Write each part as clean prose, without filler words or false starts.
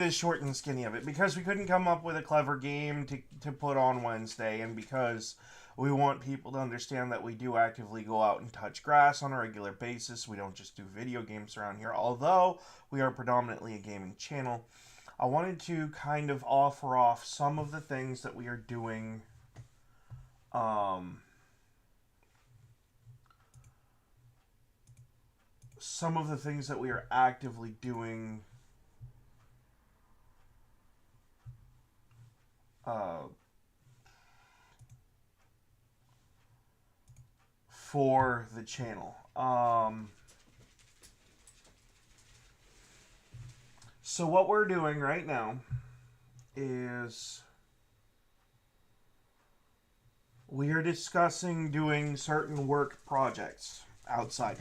the short and skinny of it, because we couldn't come up with a clever game to put on Wednesday, and because we want people to understand that we do actively go out and touch grass on a regular basis. We don't just do video games around here, although we are predominantly a gaming channel. I wanted to kind of offer off some of the things that we are doing. Some of the things that we are actively doing uh, for the channel. So what we're doing right now is we are discussing doing certain work projects outside,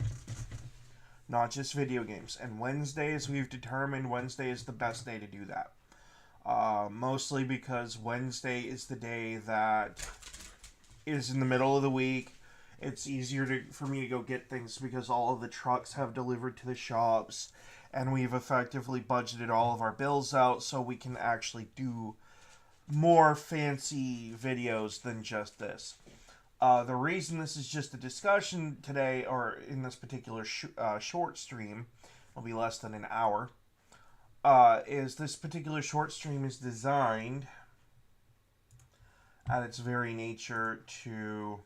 not just video games. And Wednesdays, we've determined Wednesday is the best day to do that. Mostly because Wednesday is the day that is in the middle of the week. It's easier for me to go get things because all of the trucks have delivered to the shops, and we've effectively budgeted all of our bills out so we can actually do more fancy videos than just this. The reason this is just a discussion today, or in this particular short stream, will be less than an hour, is this particular short stream is designed at its very nature to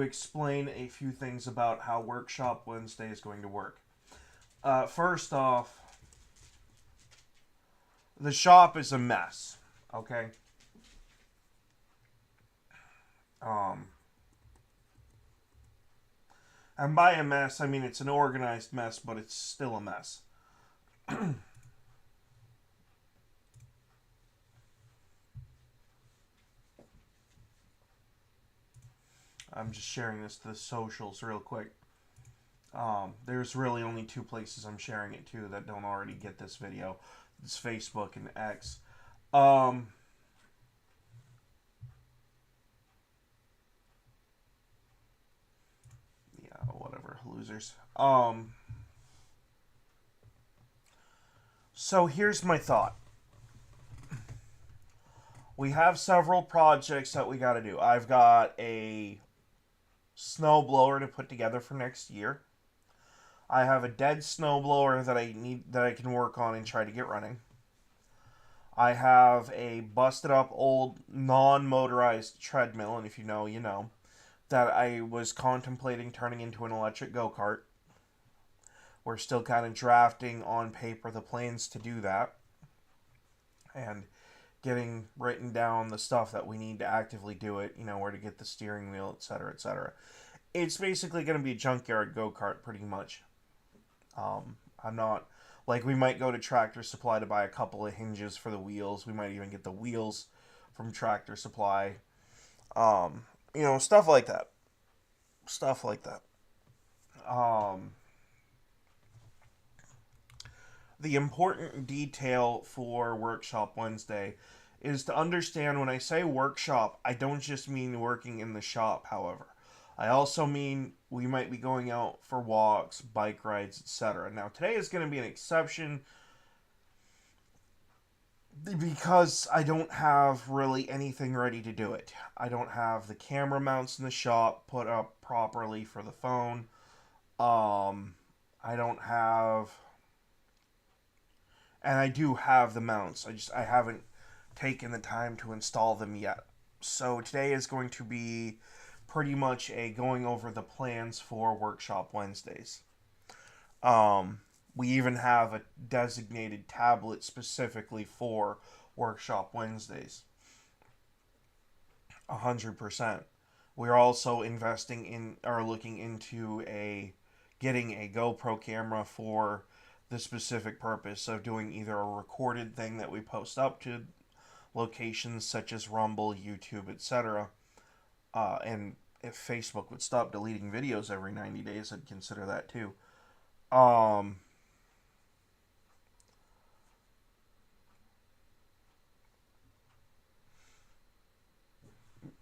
explain a few things about how Workshop Wednesday is going to work. First off, the shop is a mess, okay? And by a mess, I mean it's an organized mess, but it's still a mess. I'm just sharing this to the socials real quick. There's really only two places I'm sharing it to that don't already get this video. It's Facebook and X. Yeah, whatever, losers. So here's my thought. We have several projects that we got to do. I've got a snow blower to put together for next year. I have a dead snowblower that I can work on and try to get running. I have a busted up old non-motorized treadmill, and if you know, you know, that I was contemplating turning into an electric go-kart. We're still kind of drafting on paper the plans to do that, and getting written down the stuff that we need to actively do it, you know, where to get the steering wheel, etc., etc. It's basically going to be a junkyard go-kart, pretty much. I'm not like, we might go to Tractor Supply to buy a couple of hinges for the wheels. We might even get the wheels from Tractor Supply. You know, stuff like that. Stuff like that. The important detail for Workshop Wednesday is to understand when I say workshop, I don't just mean working in the shop, however. I also mean we might be going out for walks, bike rides, etc. Now, today is going to be an exception because I don't have really anything ready to do it. I don't have the camera mounts in the shop put up properly for the phone. I don't have, and I do have the mounts. I haven't taken the time to install them yet. So today is going to be pretty much a going over the plans for Workshop Wednesdays. We even have a designated tablet specifically for Workshop Wednesdays. 100%. We're also investing in, or looking into getting a GoPro camera for the specific purpose of doing either a recorded thing that we post up to locations such as Rumble, YouTube, etc. And if Facebook would stop deleting videos every 90 days, I'd consider that too. Um,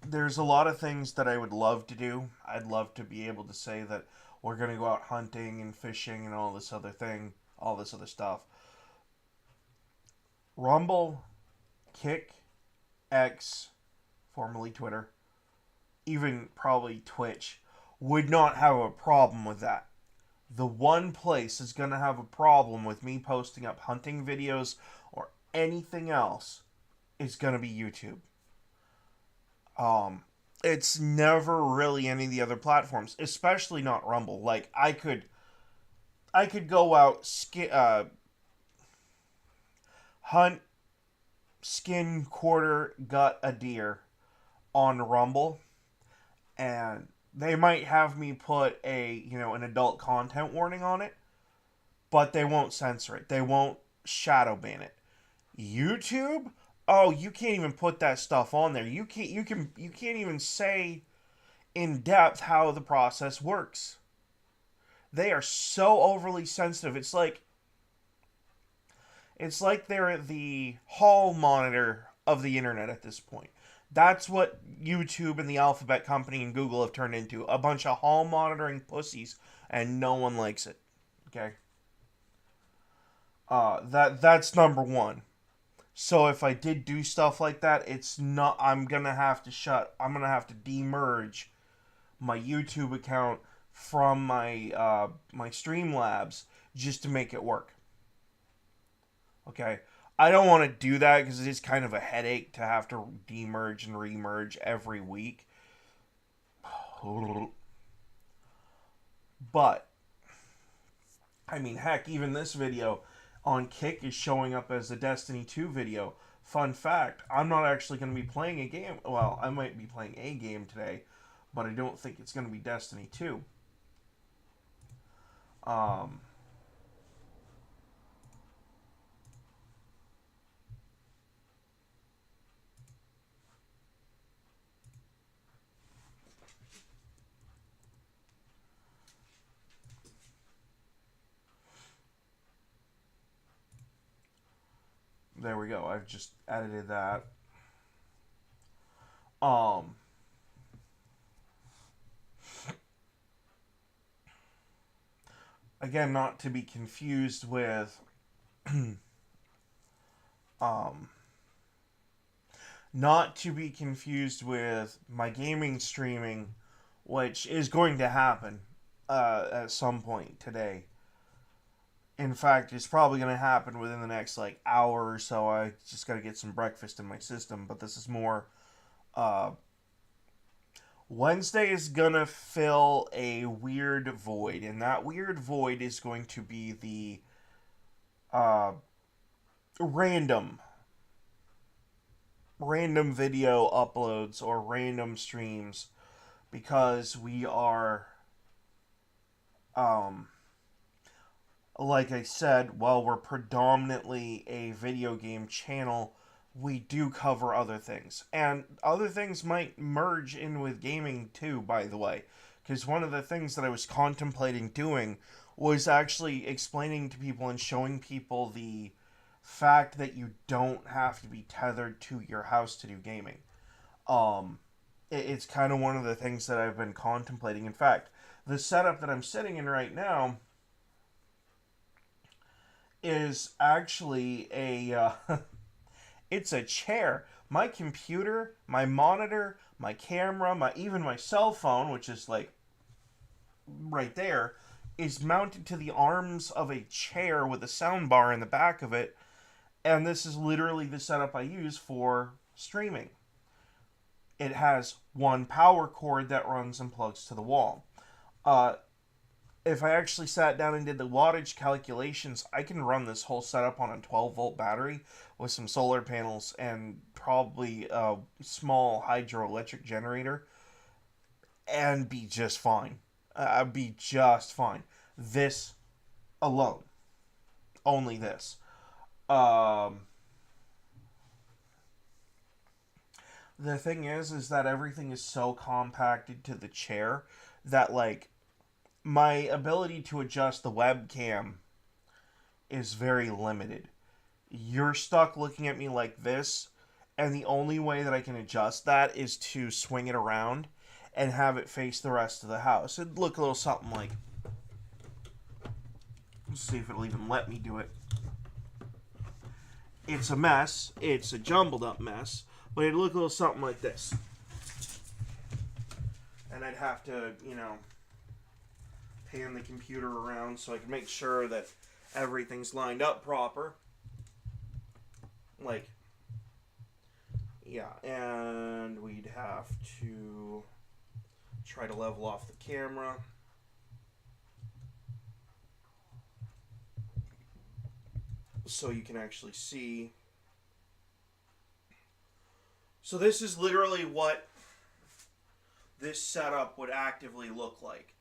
there's a lot of things that I would love to do. I'd love to be able to say that we're going to go out hunting and fishing and all this other stuff. Rumble, Kick, X, formerly Twitter, even probably Twitch, would not have a problem with that. The one place is going to have a problem with me posting up hunting videos or anything else is going to be YouTube. Um, it's never really any of the other platforms, especially not Rumble. Like I could go out hunt, skin, quarter, gut a deer on Rumble, and they might have me put an adult content warning on it, but they won't censor it. They won't shadow ban it. YouTube, oh, you can't even put that stuff on there. You can't even say in depth how the process works. They are so overly sensitive. It's like they're the hall monitor of the internet at this point. That's what YouTube and the Alphabet Company and Google have turned into. A bunch of hall monitoring pussies, and no one likes it. Okay? That's number one. So if I did do stuff like that, it's not. I'm gonna have to demerge my YouTube account from my Streamlabs just to make it work. Okay, I don't want to do that because it is kind of a headache to have to demerge and remerge every week. But I mean, heck, even this video on Kick is showing up as a Destiny 2 video. Fun fact, I'm not actually going to be playing a game. Well, I might be playing a game today, but I don't think it's going to be Destiny 2. Um, there we go. I've just edited that. Um, Again, not to be confused with um, not to be confused with my gaming streaming, which is going to happen at some point today. In fact, it's probably going to happen within the next like hour or so. I just got to get some breakfast in my system. But this is more. Uh, Wednesday is going to fill a weird void, and that weird void is going to be the uh, random random video uploads or random streams because we are um like I said, while we're predominantly a video game channel, we do cover other things. And other things might merge in with gaming too, by the way. Because one of the things that I was contemplating doing was actually explaining to people and showing people the fact that you don't have to be tethered to your house to do gaming. Um, it's kind of one of the things that I've been contemplating. In fact, the setup that I'm sitting in right now is actually it's a chair. My computer, my monitor, my camera, my even my cell phone, which is like right there, is mounted to the arms of a chair with a sound bar in the back of it, and this is literally the setup I use for streaming. It has one power cord that runs and plugs to the wall. Uh, if I actually sat down and did the wattage calculations, I can run this whole setup on a 12-volt battery with some solar panels and probably a small hydroelectric generator and be just fine. I'd be just fine. This alone. Only this. Um, the thing is that everything is so compacted to the chair that, like, my ability to adjust the webcam is very limited. You're stuck looking at me like this, And the only way that I can adjust that is to swing it around and have it face the rest of the house. It'd look a little something like... Let's see if it'll even let me do it. It's a mess. It's a jumbled up mess. But it'd look a little something like this. And I'd have to, pan the computer around so I can make sure that everything's lined up proper. Like, yeah, and we'd have to try to level off the camera. So you can actually see. So this is literally what this setup would actively look like.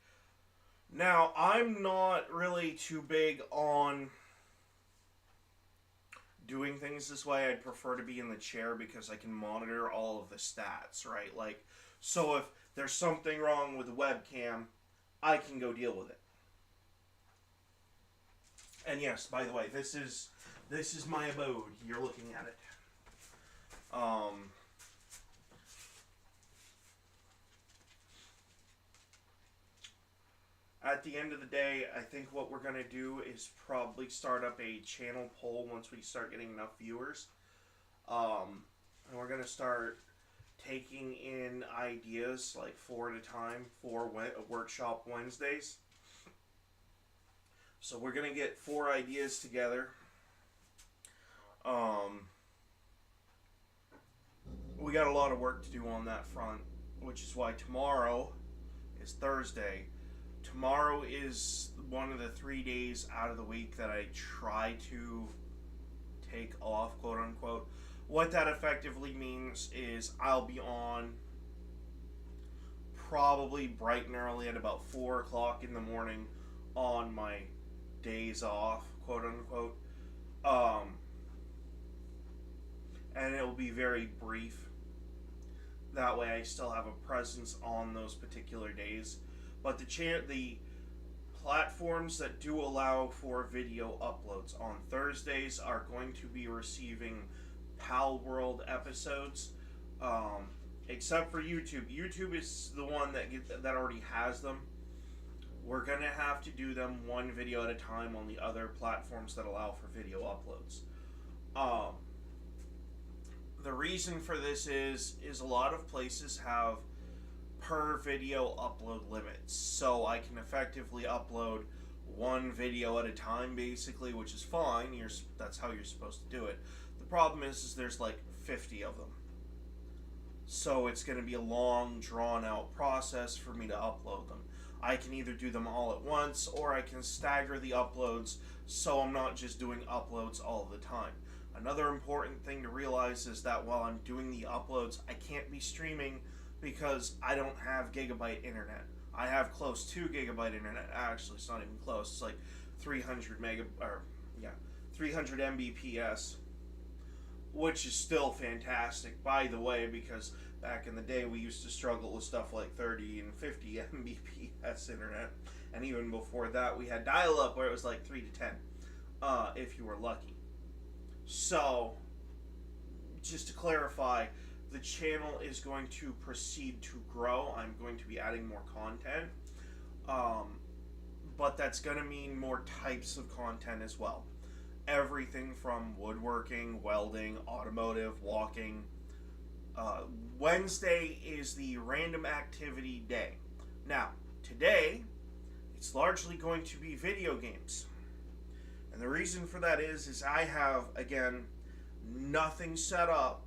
Now, I'm not really too big on doing things this way. I'd prefer to be in the chair because I can monitor all of the stats, right? Like, so if there's something wrong with the webcam, I can go deal with it. And yes, by the way, this is my abode. You're looking at it. At the end of the day, I think what we're going to do is probably start up a channel poll once we start getting enough viewers. And we're going to start taking in ideas like 4 at a time for workshop Wednesdays. So we're going to get 4 ideas together. We got a lot of work to do on that front, which is why tomorrow is Thursday. Tomorrow is one of the 3 days out of the week that I try to take off, quote unquote. What that effectively means is I'll be on probably bright and early at about 4 o'clock in the morning on my days off, quote unquote. And it'll be very brief. That way I still have a presence on those particular days. But the platforms that do allow for video uploads on Thursdays are going to be receiving Pal World episodes, except for YouTube. YouTube is the one that already has them. We're going to have to do them one video at a time on the other platforms that allow for video uploads. The reason for this is a lot of places have per video upload limits, so I can effectively upload one video at a time, basically, which is fine. That's how you're supposed to do it. The problem is there's like 50 of them, so it's going to be a long, drawn-out process for me to upload them. I can either do them all at once, or I can stagger the uploads, so I'm not just doing uploads all the time. Another important thing to realize is that while I'm doing the uploads, I can't be streaming because I don't have gigabyte internet. I have close to gigabyte internet. Actually, it's not even close. It's like 300 Mbps, which is still fantastic, by the way, because back in the day we used to struggle with stuff like 30 and 50 Mbps internet, and even before that we had dial-up where it was like 3 to 10, if you were lucky. So, just to clarify, the channel is going to proceed to grow. I'm going to be adding more content. But that's going to mean more types of content as well. Everything from woodworking, welding, automotive, walking. Wednesday is the random activity day. Now, today, it's largely going to be video games. And the reason for that is I have, again, nothing set up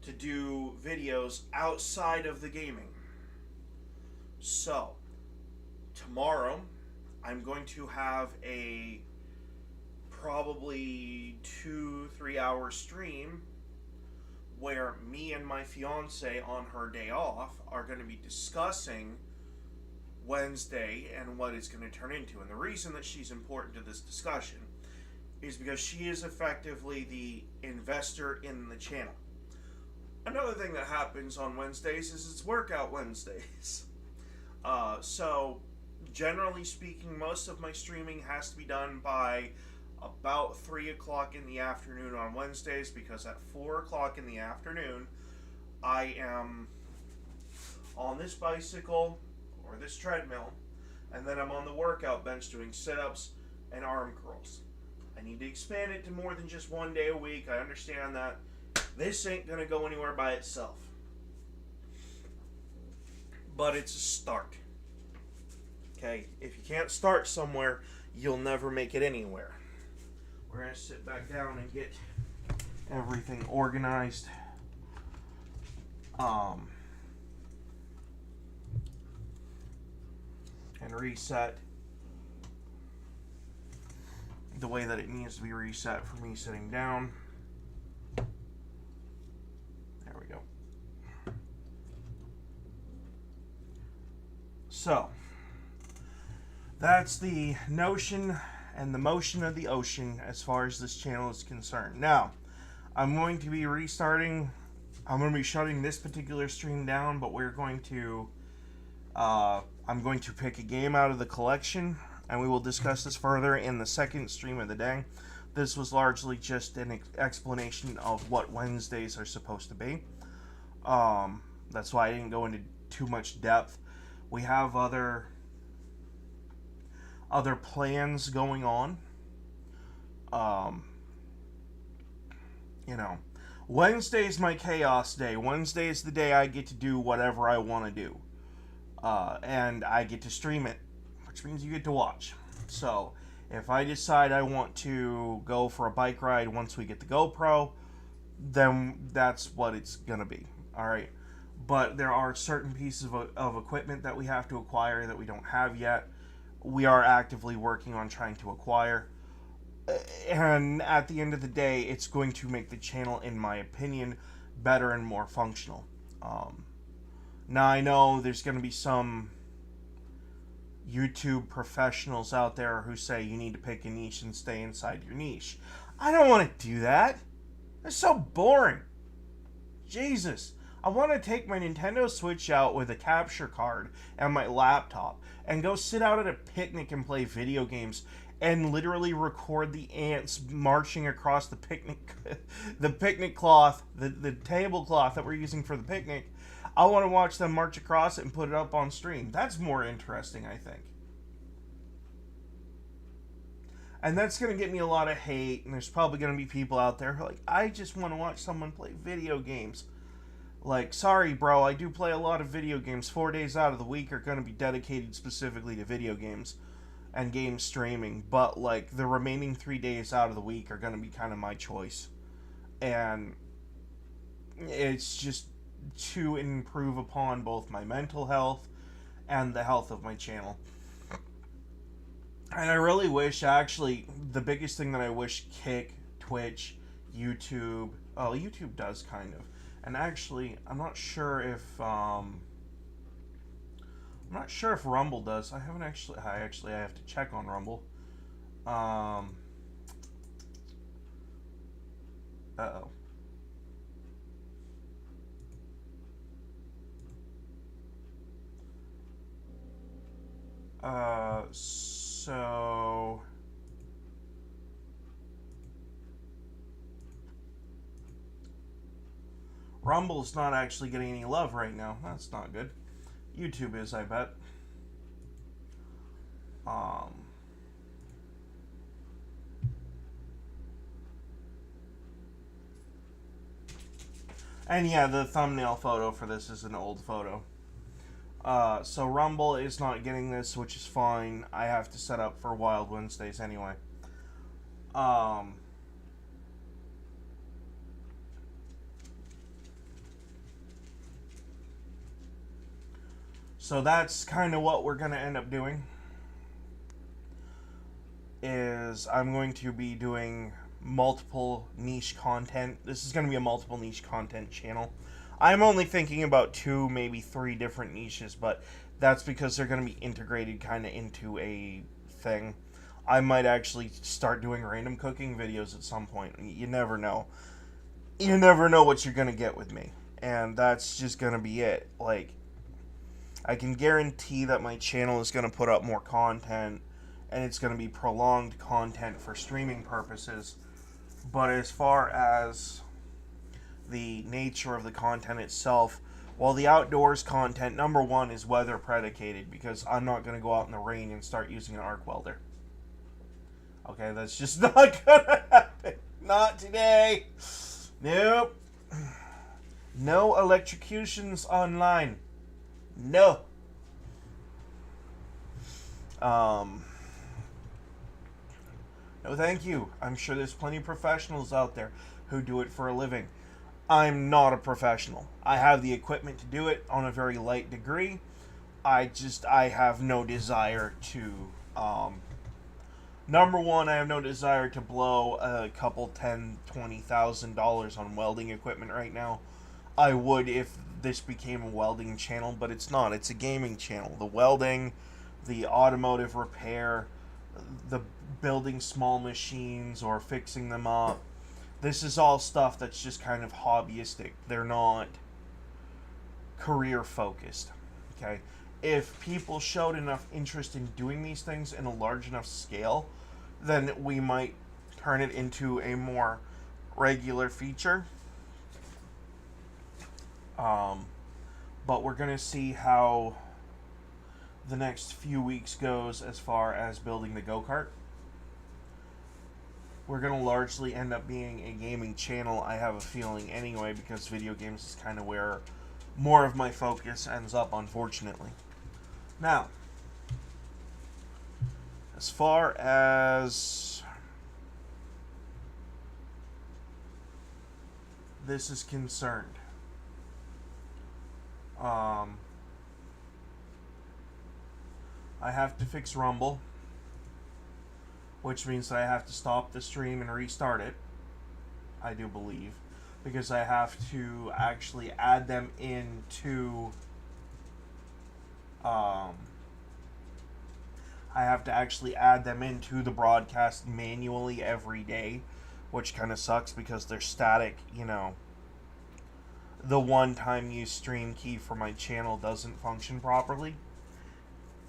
to do videos outside of the gaming. So, tomorrow, I'm going to have a probably 2-3 hour stream where me and my fiance on her day off are going to be discussing Wednesday and what it's going to turn into. And the reason that she's important to this discussion is because she is effectively the investor in the channel. Another thing that happens on Wednesdays is it's workout Wednesdays. So, generally speaking, most of my streaming has to be done by about 3 o'clock in the afternoon on Wednesdays, because at 4 o'clock in the afternoon, I am on this bicycle or this treadmill, and then I'm on the workout bench doing sit-ups and arm curls. I need to expand it to more than just one day a week. I understand that. This ain't going to go anywhere by itself. But it's a start. Okay? If you can't start somewhere, you'll never make it anywhere. We're going to sit back down and get everything organized. And reset the way that it needs to be reset for me sitting down. There we go. So, that's the notion and the motion of the ocean as far as this channel is concerned. Now, I'm going to be restarting. I'm going to be shutting this particular stream down, but we're going to I'm going to pick a game out of the collection, and we will discuss this further in the second stream of the day. This was largely just an explanation of what Wednesdays are supposed to be. That's why I didn't go into too much depth. We have other plans going on. You know, Wednesday is my chaos day. Wednesday is the day I get to do whatever I want to do. And I get to stream it, which means you get to watch. So, if I decide I want to go for a bike ride once we get the GoPro, then that's what it's going to be. Alright? But there are certain pieces of equipment that we have to acquire that we don't have yet. We are actively working on trying to acquire. And at the end of the day, it's going to make the channel, in my opinion, better and more functional. Now, I know there's going to be some YouTube professionals out there who say you need to pick a niche and stay inside your niche. I don't want to do that. That's so boring. Jesus. I want to take my Nintendo Switch out with a capture card and my laptop and go sit out at a picnic and play video games and literally record the ants marching across the picnic cloth, the tablecloth that we're using for the picnic. I want to watch them march across it and put it up on stream. That's more interesting, I think. And that's going to get me a lot of hate, and there's probably going to be people out there who are like, I just want to watch someone play video games. Like, sorry, bro, I do play a lot of video games. 4 days out of the week are going to be dedicated specifically to video games and game streaming. But, like, the remaining 3 days out of the week are going to be kind of my choice. And it's just to improve upon both my mental health and the health of my channel. And I really wish, actually, the biggest thing that I wish Kick, Twitch, YouTube, well, YouTube does kind of, and actually, I'm not sure if Rumble does. I have to check on Rumble. Uh-oh. So Rumble's not actually getting any love right now. That's not good. YouTube is, I bet. And yeah, the thumbnail photo for this is an old photo. So Rumble is not getting this, which is fine. I have to set up for Wild Wednesdays anyway. So that's kind of what we're going to end up doing. Is I'm going to be doing multiple niche content. This is going to be a multiple niche content channel. I'm only thinking about 2, maybe 3 different niches, but that's because they're going to be integrated kind of into a thing. I might actually start doing random cooking videos at some point. You never know. You never know what you're going to get with me. And that's just going to be it. Like, I can guarantee that my channel is going to put up more content and it's going to be prolonged content for streaming purposes. But as far as the nature of the content itself, well, the outdoors content, number one, is weather predicated, because I'm not going to go out in the rain and start using an arc welder. Okay, that's just not gonna happen. Not today. Nope. No electrocutions online. No. No, thank you. I'm sure there's plenty of professionals out there who do it for a living. I'm not a professional. I have the equipment to do it on a very light degree. I have no desire to, number one, I have no desire to blow a couple $10,000-$20,000 on welding equipment right now. I would if this became a welding channel, but it's not. It's a gaming channel. The welding, the automotive repair, the building small machines or fixing them up, this is all stuff that's just kind of hobbyistic. They're not career focused. Okay? If people showed enough interest in doing these things in a large enough scale, then we might turn it into a more regular feature. But we're going to see how the next few weeks goes as far as building the go-kart. We're going to largely end up being a gaming channel, I have a feeling anyway, because video games is kind of where more of my focus ends up, unfortunately. Now, as far as this is concerned, I have to fix Rumble, which means that I have to stop the stream and restart it, I do believe, because I have to actually add them into the broadcast manually every day, which kind of sucks because they're static, the one-time use stream key for my channel doesn't function properly.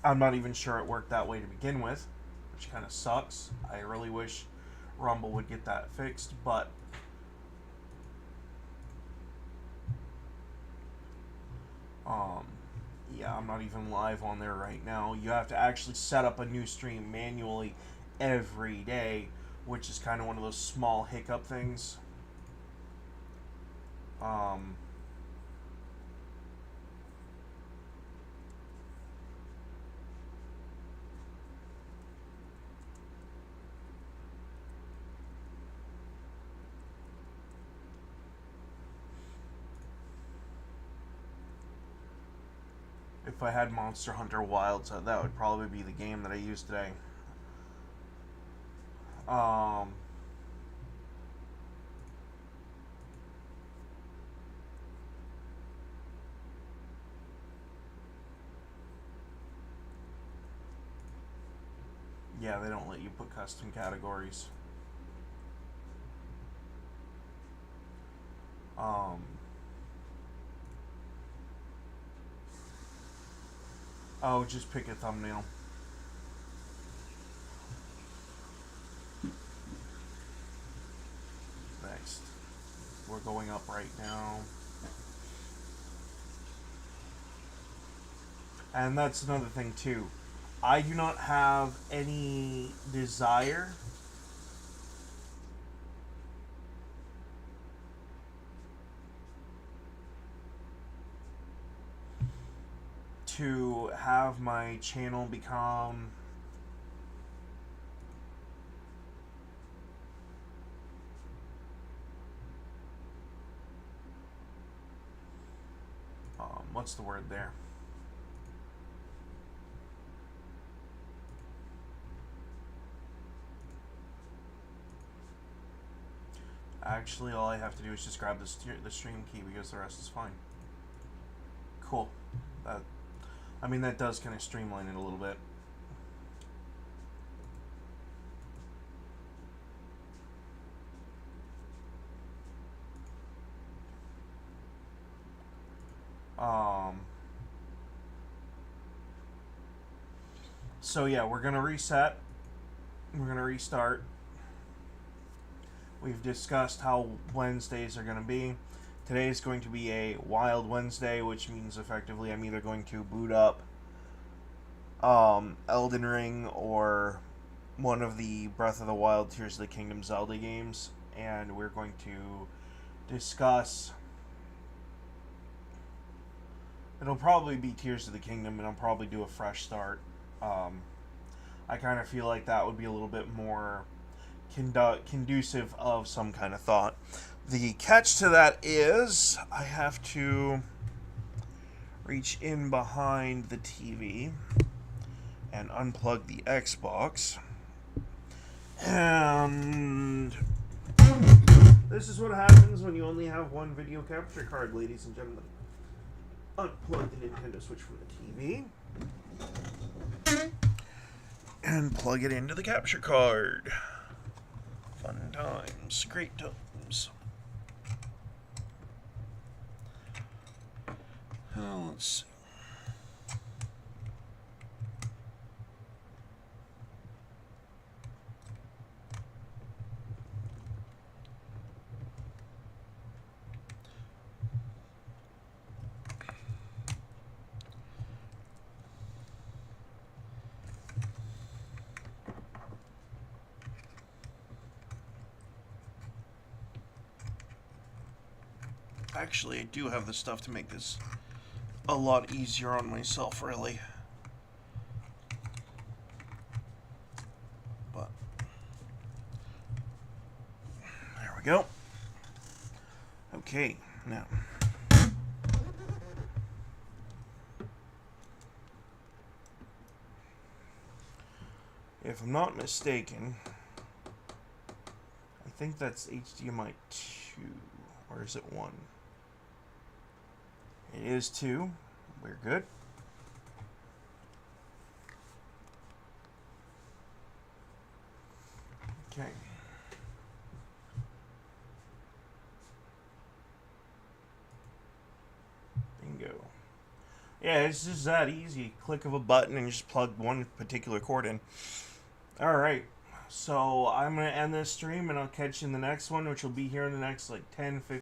I'm not even sure it worked that way to begin with, which kind of sucks. I really wish Rumble would get that fixed, but yeah, I'm not even live on there right now. You have to actually set up a new stream manually every day, which is kind of one of those small hiccup things. If I had Monster Hunter Wilds, that would probably be the game that I use today. Yeah, they don't let you put custom categories. Oh, just pick a thumbnail. Next. We're going up right now. And that's another thing, too. I do not have any desire to have my channel become what's the word there? Actually, all I have to do is just grab the stream key, because the rest is fine. Cool. That does kind of streamline it a little bit. So yeah, we're gonna reset. We're going to restart. We've discussed how Wednesdays are going to be. Today is going to be a Wild Wednesday, which means effectively I'm either going to boot up Elden Ring or one of the Breath of the Wild Tears of the Kingdom Zelda games, and we're going to discuss. It'll probably be Tears of the Kingdom, and I'll probably do a fresh start. I kind of feel like that would be a little bit more conducive of some kind of thought. The catch to that is I have to reach in behind the TV and unplug the Xbox. And this is what happens when you only have one video capture card, ladies and gentlemen. Unplug the Nintendo Switch from the TV and plug it into the capture card. Fun times, great times. Let's see. Actually, I do have the stuff to make this a lot easier on myself, really. But there we go. Okay, now. If I'm not mistaken, I think that's HDMI 2, or is it 1? It is 2. We're good. Okay. Bingo. Yeah, it's just that easy. Click of a button and just plug one particular cord in. Alright. So I'm going to end this stream and I'll catch you in the next one, which will be here in the next like 10, 15